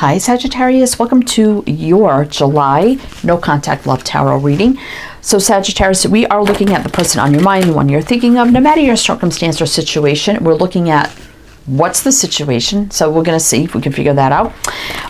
Hi Sagittarius, welcome to your July No Contact Love Tarot reading. So Sagittarius, we are looking at the person on your mind, the one you're thinking of, no matter your circumstance or situation. We're looking at what's the situation. So we're going to see if we can figure that out.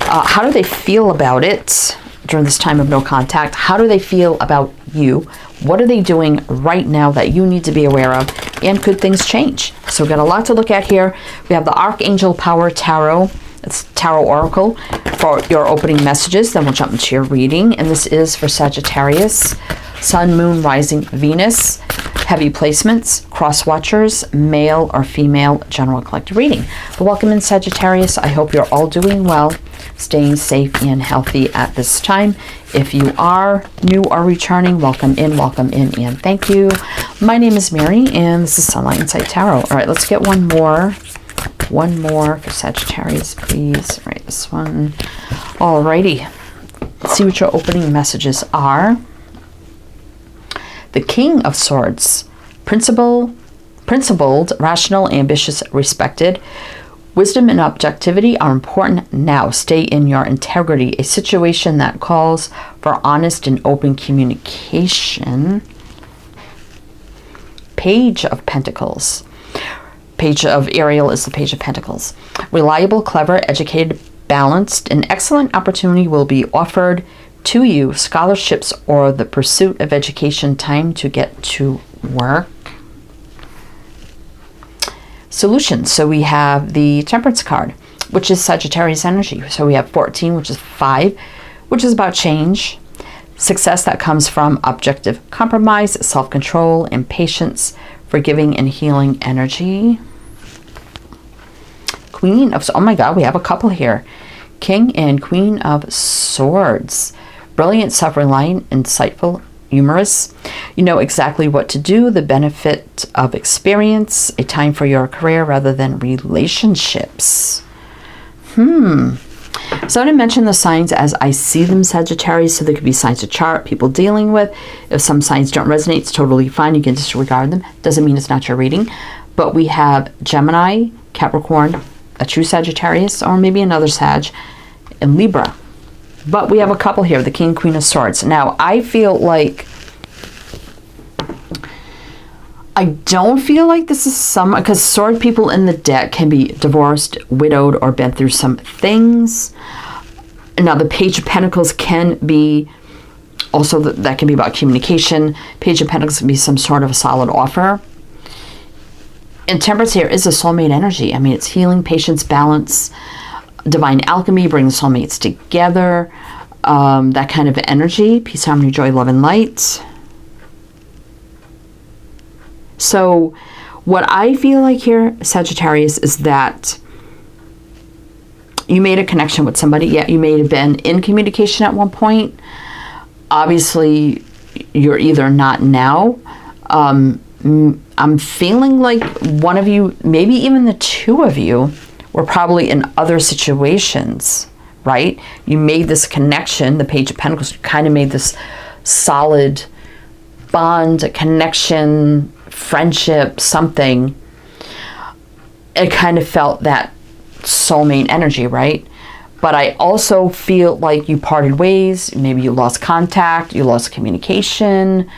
How do they feel about it during this time of no contact? How do they feel about you? What are they doing right now that you need to be aware of? And could things change? So we've got a lot to look at here. We have the Archangel Power Tarot. It's Tarot Oracle for your opening messages. Then we'll jump into your reading. And this is for Sagittarius, Sun, Moon, Rising, Venus, heavy placements, cross watchers, male or female, general collective reading. But welcome in Sagittarius. I hope you're all doing well, staying safe and healthy at this time. If you are new or returning, welcome in, and thank you. My name is Mary, and this is Sunlight Insight Tarot. All right, let's get one more for Sagittarius, please. All right, this one. Alrighty. Let's see what your opening messages are. The King of Swords. Principled, rational, ambitious, respected. Wisdom and objectivity are important now. Stay in your integrity. A situation that calls for honest and open communication. Page of Pentacles. Page of Ariel is the Page of Pentacles. Reliable, clever, educated, balanced. An excellent opportunity will be offered to you. Scholarships or the pursuit of education. Time to get to work. Solutions. So we have the Temperance card, which is Sagittarius energy. So we have 14, which is 5, which is about change. Success that comes from objective compromise, self-control, and patience. Forgiving and healing energy. Queen of, oh my God, we have a couple here. King and Queen of Swords. Brilliant, self-reliant, insightful, humorous. You know exactly what to do. The benefit of experience. A time for your career rather than relationships. So I'm going to mention the signs as I see them, Sagittarius. So there could be signs of chart, people dealing with. If some signs don't resonate, it's totally fine. You can disregard them. Doesn't mean it's not your reading. But we have Gemini, Capricorn, a true Sagittarius, or maybe another Sag, and Libra. But we have a couple here, the King, Queen of Swords. Now, I feel like, I don't feel like this is some, because sword people in the deck can be divorced, widowed, or been through some things. Now, the Page of Pentacles can be, also that can be about communication. Page of Pentacles can be some sort of a solid offer. And Temperance here is a soulmate energy. I mean, it's healing, patience, balance, divine alchemy, bring the soulmates together, that kind of energy. Peace, harmony, joy, love, and light. So what I feel like here, Sagittarius, is that you made a connection with somebody. Yeah, you may have been in communication at one point. Obviously, you're either not now. I'm feeling like one of you, maybe even the two of you, were probably in other situations, right? You made this connection, the Page of Pentacles, kind of made this solid bond, a connection, friendship, something. It kind of felt that soulmate energy, right? But I also feel like you parted ways. Maybe you lost contact, you lost communication.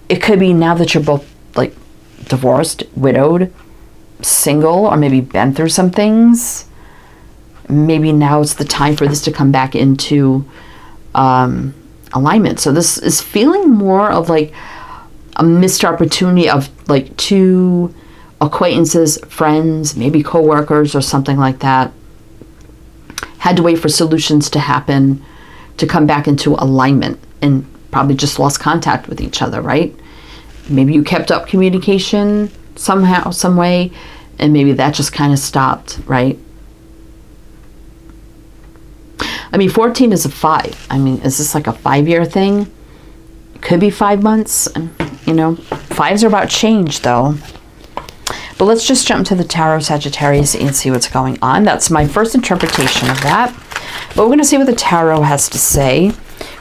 It could be now that you're both like divorced, widowed, single, or maybe been through some things. Maybe now it's the time for this to come back into alignment. So this is feeling more of like a missed opportunity of like two acquaintances, friends, maybe co-workers or something like that. Had to wait for solutions to happen to come back into alignment, and probably just lost contact with each other, right? Maybe you kept up communication somehow, some way, and maybe that just kind of stopped, right? I mean, 14 is a 5. I mean, is this like a 5-year thing? It could be 5 months. You know, 5s are about change, though. But let's just jump to the Tarot, Sagittarius, and see what's going on. That's my first interpretation of that. But we're going to see what the Tarot has to say.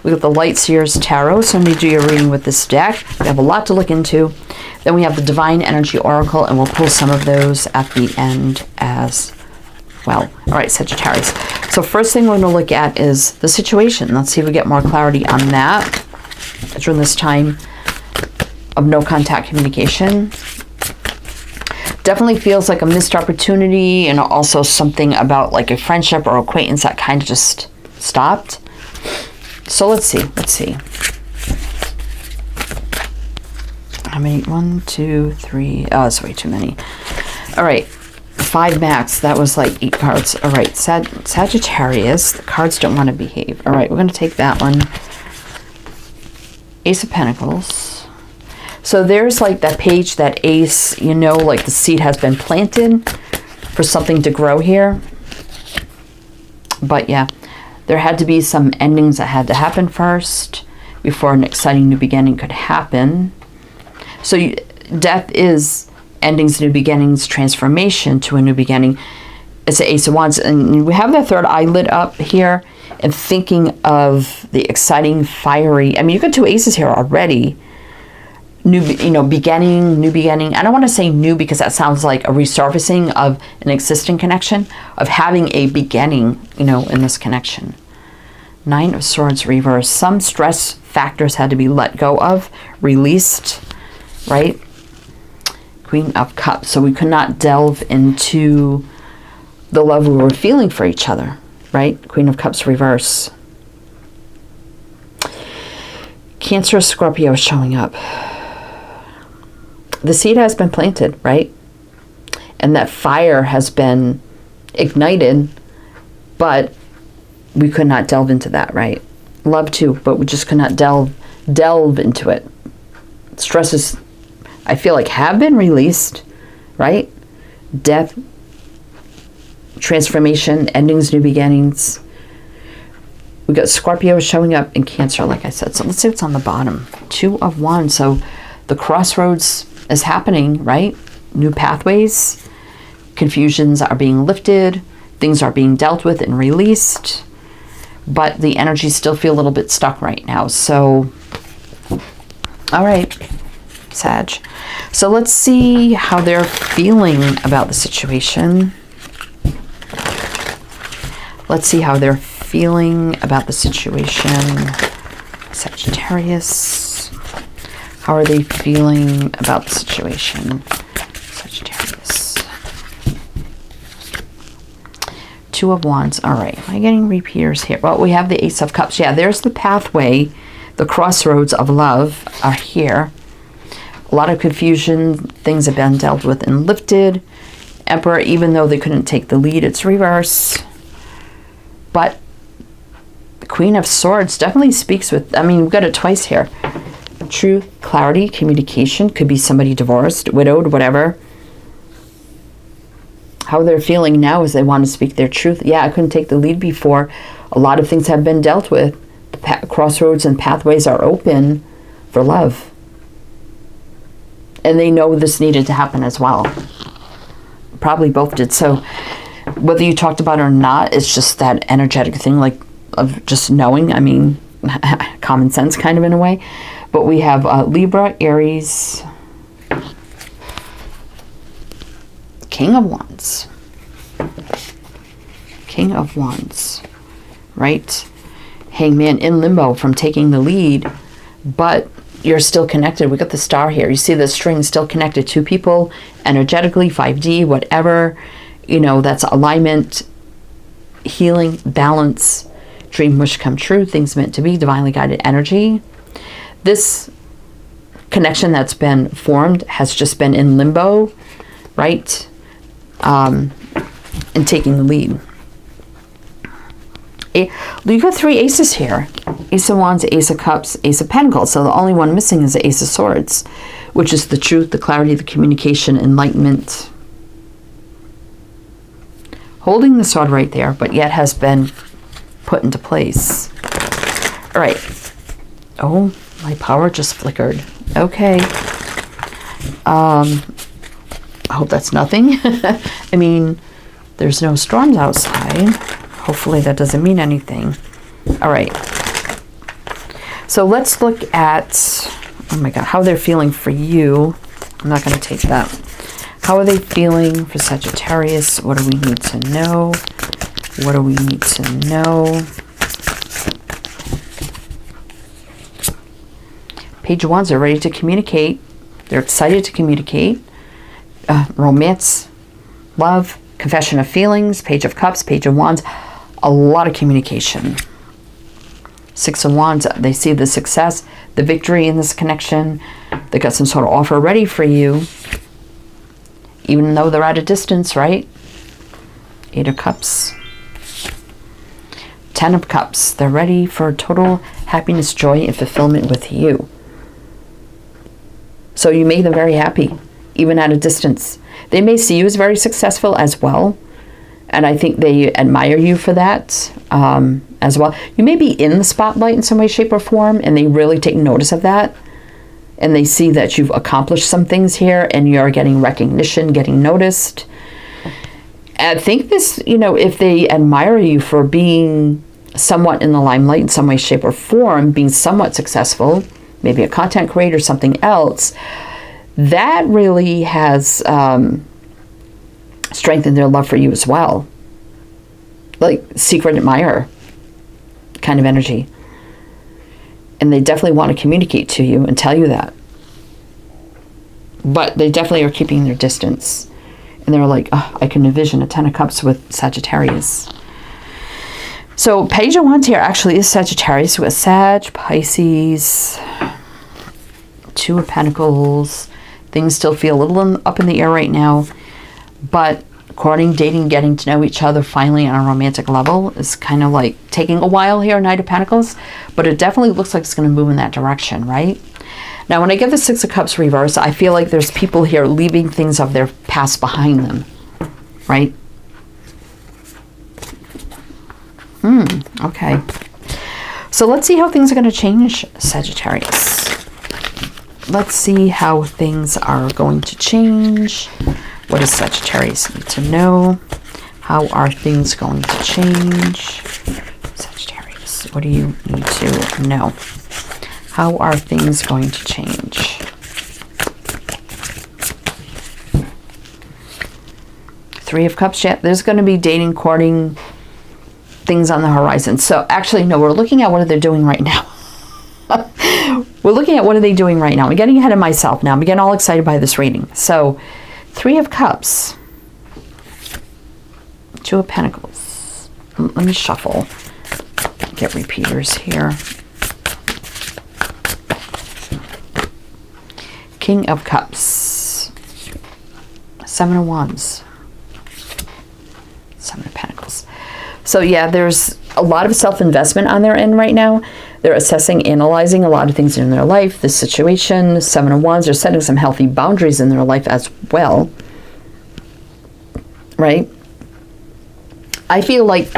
We got the Light Seers Tarot, so I'm going to do your reading with this deck. We have a lot to look into. Then we have the Divine Energy Oracle, and we'll pull some of those at the end as well. All right, Sagittarius. So first thing we're going to look at is the situation. Let's see if we get more clarity on that during this time of no contact communication. Definitely feels like a missed opportunity, and also something about like a friendship or acquaintance that kind of just stopped. So let's see. How many? 1, 2, 3. Oh, that's way too many. All right. 5 max. That was like 8 cards. All right. Sagittarius. The cards don't want to behave. All right. We're going to take that one. Ace of Pentacles. So there's like that page, that ace, you know, like the seed has been planted for something to grow here. But yeah, there had to be some endings that had to happen first before an exciting new beginning could happen. So death is endings, new beginnings, transformation to a new beginning. It's the Ace of Wands. And we have the third eye lit up here and thinking of the exciting, fiery. I mean, you got 2 aces here already. New, you know, beginning, new beginning. I don't want to say new because that sounds like a resurfacing of an existing connection, of having a beginning, you know, in this connection. 9 of Swords reverse. Some stress factors had to be let go of, released, right? Queen of Cups. So we could not delve into the love we were feeling for each other, right? Queen of Cups reverse. Cancer, Scorpio is showing up. The seed has been planted, right? And that fire has been ignited, but we could not delve into that, right? Love too, but we just could not delve into it. Stresses, I feel like, have been released, right? Death, transformation, endings, new beginnings. We got Scorpio showing up in Cancer, like I said. So let's see what's on the bottom. 2 of Wands. So the crossroads is happening, right? New pathways. Confusions are being lifted. Things are being dealt with and released. But the energies still feel a little bit stuck right now. So, all right, Sag. So let's see how they're feeling about the situation. Let's see how they're feeling about the situation. Sagittarius. How are they feeling about the situation? Sagittarius. 2 of Wands. All right. Am I getting repeaters here? Well, we have the Ace of Cups. Yeah, there's the pathway. The crossroads of love are here. A lot of confusion. Things have been dealt with and lifted. Emperor, even though they couldn't take the lead, it's reverse. But the Queen of Swords definitely speaks with, I mean, we've got it twice here. Truth, clarity, communication. Could be somebody divorced, widowed, whatever. How they're feeling now is they want to speak their truth. Yeah, I couldn't take the lead before. A lot of things have been dealt with. The crossroads and pathways are open for love. And they know this needed to happen as well. Probably both did. So whether you talked about it or not, it's just that energetic thing, like, of just knowing. I mean, common sense kind of in a way. But we have Libra, Aries, King of Wands. King of Wands, right? Hangman in limbo from taking the lead, but you're still connected. We got the star here. You see the string still connected to people energetically, 5D, whatever. You know, that's alignment, healing, balance, dream, wish come true, things meant to be, divinely guided energy. This connection that's been formed has just been in limbo, right? And taking the lead. You got 3 aces here. Ace of Wands, Ace of Cups, Ace of Pentacles. So the only one missing is the Ace of Swords, which is the truth, the clarity, the communication, enlightenment. Holding the sword right there, but yet has been put into place. All right. Oh, my power just flickered. Okay. I hope that's nothing. I mean, there's no storms outside. Hopefully that doesn't mean anything. All right. So let's look at, oh my God, how they're feeling for you. I'm not going to take that. How are they feeling for Sagittarius? What do we need to know? What do we need to know? Page of Wands are ready to communicate. They're excited to communicate. Romance, love, confession of feelings, Page of Cups, Page of Wands. A lot of communication. Six of Wands, they see the success, the victory in this connection. They got some sort of offer ready for you, even though they're at a distance, right? Eight of Cups. 10 of Cups. They're ready for total happiness, joy, and fulfillment with you. So you make them very happy, even at a distance. They may see you as very successful as well. And I think they admire you for that as well. You may be in the spotlight in some way, shape, or form, and they really take notice of that. And they see that you've accomplished some things here, and you're getting recognition, getting noticed. I think this, you know, if they admire you for being somewhat in the limelight in some way, shape, or form, being somewhat successful, maybe a content creator, something else, that really has strengthened their love for you as well. Like secret admirer kind of energy. And they definitely want to communicate to you and tell you that. But they definitely are keeping their distance. And they're like, oh, I can envision a 10 of Cups with Sagittarius. So Page of Wands here actually is Sagittarius with Sag, Pisces, Two of Pentacles. Things still feel a little up in the air right now. But courting, dating, getting to know each other finally on a romantic level is kind of like taking a while here, Knight of Pentacles. But it definitely looks like it's going to move in that direction, right? Now, when I get the Six of Cups reverse, I feel like there's people here leaving things of their past behind them, right? Okay. So let's see how things are going to change, Sagittarius. Let's see how things are going to change. What does Sagittarius need to know? How are things going to change? Sagittarius, what do you need to know? How are things going to change? Three of Cups, yeah, there's going to be dating, courting, things on the horizon. So actually, no, we're looking at what they're doing right now. We're looking at what are they doing right now. I'm getting ahead of myself now. I'm getting all excited by this reading. So, Three of Cups. Two of Pentacles. Let me shuffle. Get repeaters here. King of Cups. Seven of Wands. Seven of Pentacles. So yeah, there's a lot of self-investment on their end right now. They're assessing, analyzing a lot of things in their life, the situation. Seven of Wands, they're setting some healthy boundaries in their life as well. Right? I feel like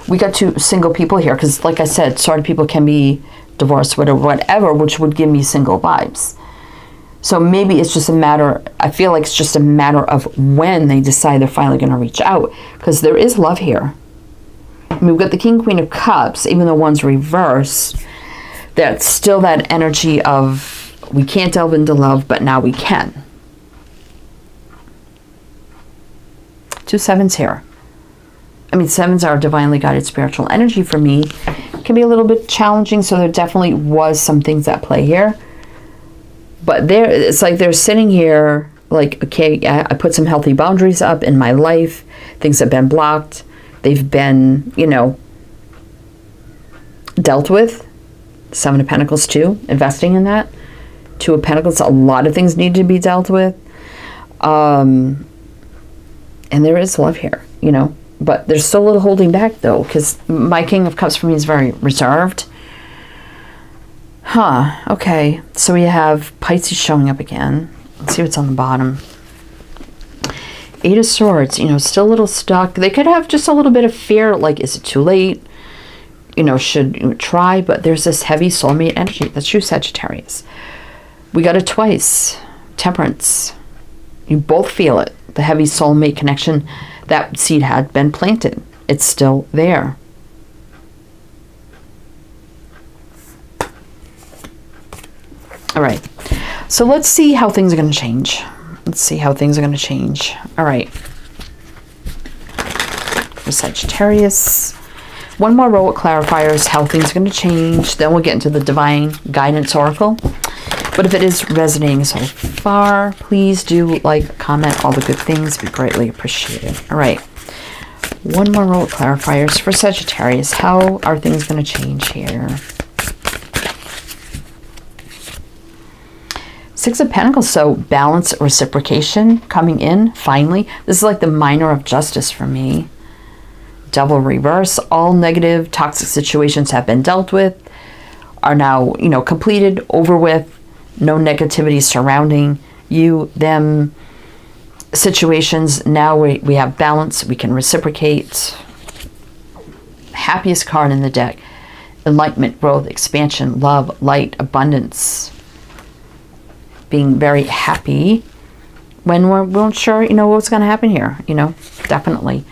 we got two single people here because, like I said, certain people can be divorced, whatever, which would give me single vibes. So maybe it's just a matter, I feel like it's just a matter of when they decide they're finally going to reach out, because there is love here. I mean, we've got the King, Queen of Cups, even though one's reversed, that's still that energy of we can't delve into love, but now we can. Two sevens here. I mean, sevens are divinely guided spiritual energy for me. It can be a little bit challenging, so there definitely was some things at play here. But it's like they're sitting here like, okay, I put some healthy boundaries up in my life. Things have been blocked. They've been, you know, dealt with. Seven of Pentacles too, investing in that. Two of Pentacles, a lot of things need to be dealt with. And there is love here, you know. But there's still a little holding back though, because my King of Cups for me is very reserved. Okay. So we have Pisces showing up again. Let's see what's on the bottom. Eight of Swords, you know, still a little stuck. They could have just a little bit of fear, like, is it too late? You know, should you try? But there's this heavy soulmate energy. That's you, Sagittarius. We got it twice. Temperance. You both feel it. The heavy soulmate connection. That seed had been planted. It's still there. All right. So let's see how things are going to change. Let's see how things are going to change. All right. For Sagittarius. One more row of clarifiers, how things are going to change. Then we'll get into the Divine Guidance Oracle. But if it is resonating so far, please do like, comment, all the good things. Be greatly appreciated. All right. One more row of clarifiers for Sagittarius. How are things going to change here? Six of Pentacles, so balance, reciprocation coming in, finally. This is like the minor of justice for me. Devil reverse, all negative, toxic situations have been dealt with, are now, you know, completed, over with, no negativity surrounding you, them, situations. Now we have balance, we can reciprocate. Happiest card in the deck. Enlightenment, growth, expansion, love, light, abundance. Being very happy when we weren't sure, you know, what's going to happen here, you know, definitely.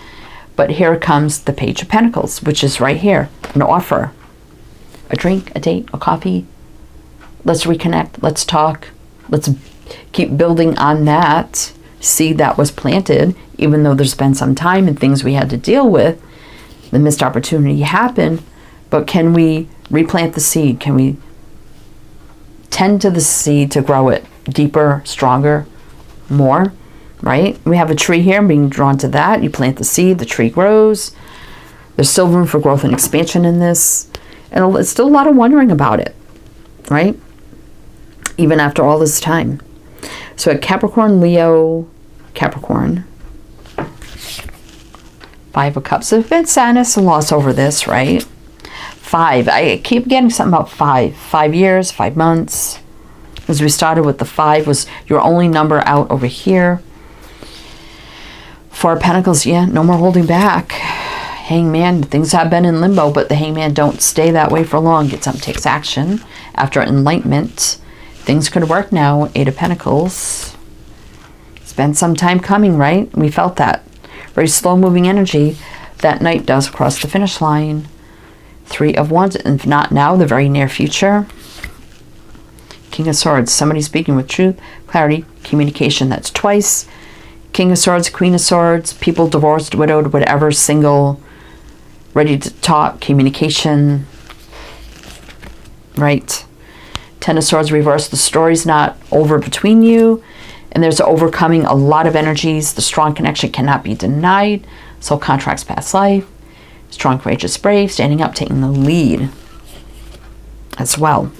But here comes the Page of Pentacles, which is right here, an offer. A drink, a date, a coffee. Let's reconnect, let's talk. Let's keep building on that seed that was planted, even though there's been some time and things we had to deal with. The missed opportunity happened, but can we replant the seed? Can we tend to the seed to grow it deeper, stronger, more, right? We have a tree here, being drawn to that. You plant the seed, the tree grows. There's still room for growth and expansion in this. And it's still a lot of wondering about it, right? Even after all this time. So at Capricorn, Leo, Capricorn. Five of Cups. There's been sadness and loss over this, right? Five. I keep getting something about 5. 5 years, 5 months. As we started with the 5 was your only number out over here. Four of Pentacles, yeah, no more holding back. Hangman, things have been in limbo, but the Hangman don't stay that way for long. Gets up, takes action. After enlightenment, things could work now. 8 of Pentacles. It's been some time coming, right? We felt that. Very slow moving energy. That Knight does cross the finish line. 3 of Wands, and if not now, the very near future. King of Swords, somebody speaking with truth, clarity, communication. That's twice. King of Swords, Queen of Swords, people divorced, widowed, whatever, single, ready to talk, communication, right? 10 of Swords reversed, the story's not over between you, and there's overcoming a lot of energies. The strong connection cannot be denied. Soul contracts past life. Strong, courageous, brave, standing up, taking the lead as well.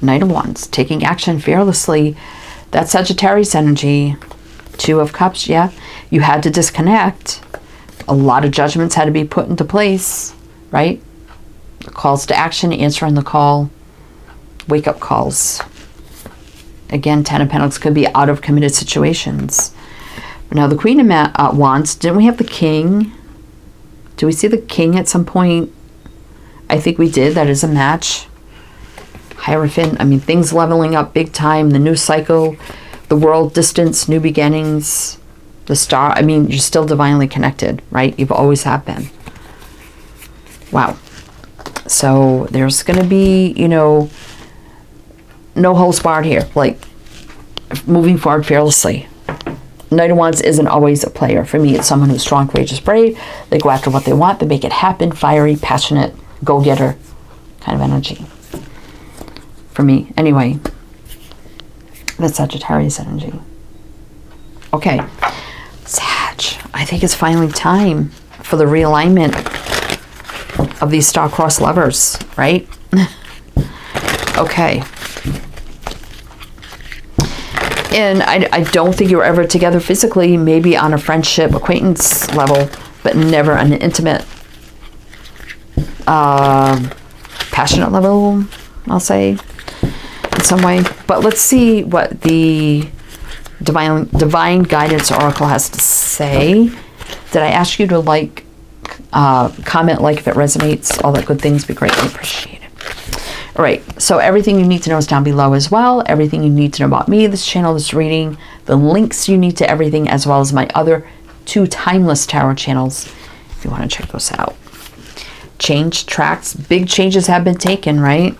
Knight of Wands, taking action fearlessly. That's Sagittarius energy. 2 of Cups, yeah. You had to disconnect. A lot of judgments had to be put into place, right? The calls to action, answering the call, wake-up calls. Again, 10 of Pentacles could be out of committed situations. But now the Queen of Wands, didn't we have the King? Do we see the King at some point? I think we did. That is a match. Hierophant, I mean, things leveling up big time. The new cycle, the world, distance, new beginnings, the star. I mean, you're still divinely connected, right? You've always have been. Wow. So there's going to be, you know, no holds barred here. Like, moving forward fearlessly. Knight of Wands isn't always a player. For me, it's someone who's strong, courageous, brave. They go after what they want. They make it happen. Fiery, passionate, go-getter kind of energy. For me, anyway. That's Sagittarius energy. Okay. Sag. I think it's finally time for the realignment of these star-crossed lovers, right? Okay. And I don't think you were ever together physically, maybe on a friendship, acquaintance level, but never on an intimate, passionate level, I'll say, in some way. But let's see what the Divine Guidance Oracle has to say. Did I ask you to like, comment, like if it resonates, all that good things, be greatly appreciated. All right, so everything you need to know is down below as well. Everything you need to know about me, this channel, this reading, the links you need to everything, as well as my other 2 timeless tarot channels, if you want to check those out. Change tracks, big changes have been taken, right?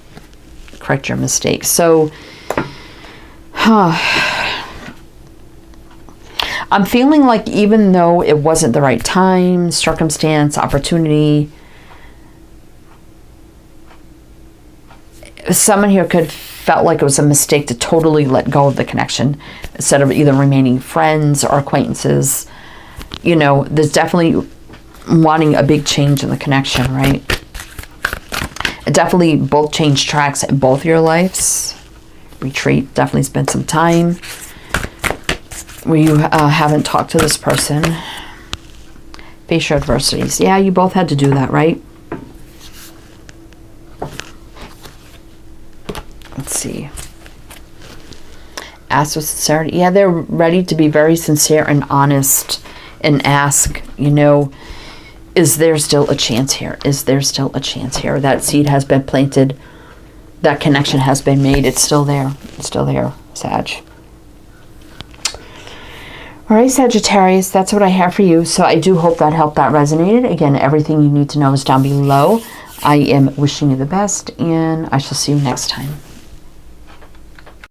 Correct your mistakes. So I'm feeling like even though it wasn't the right time, circumstance, opportunity, someone here could felt like it was a mistake to totally let go of the connection instead of either remaining friends or acquaintances. You know, there's definitely wanting a big change in the connection, right? Definitely both change tracks in both your lives. Retreat, definitely spend some time where you haven't talked to this person. Face your adversities. Yeah, you both had to do that, right? Let's see. Ask with sincerity. Yeah, they're ready to be very sincere and honest and ask, you know, is there still a chance here? Is there still a chance here? That seed has been planted. That connection has been made. It's still there. It's still there, Sag. All right, Sagittarius, that's what I have for you. So I do hope that helped, that resonated. Again, everything you need to know is down below. I am wishing you the best, and I shall see you next time.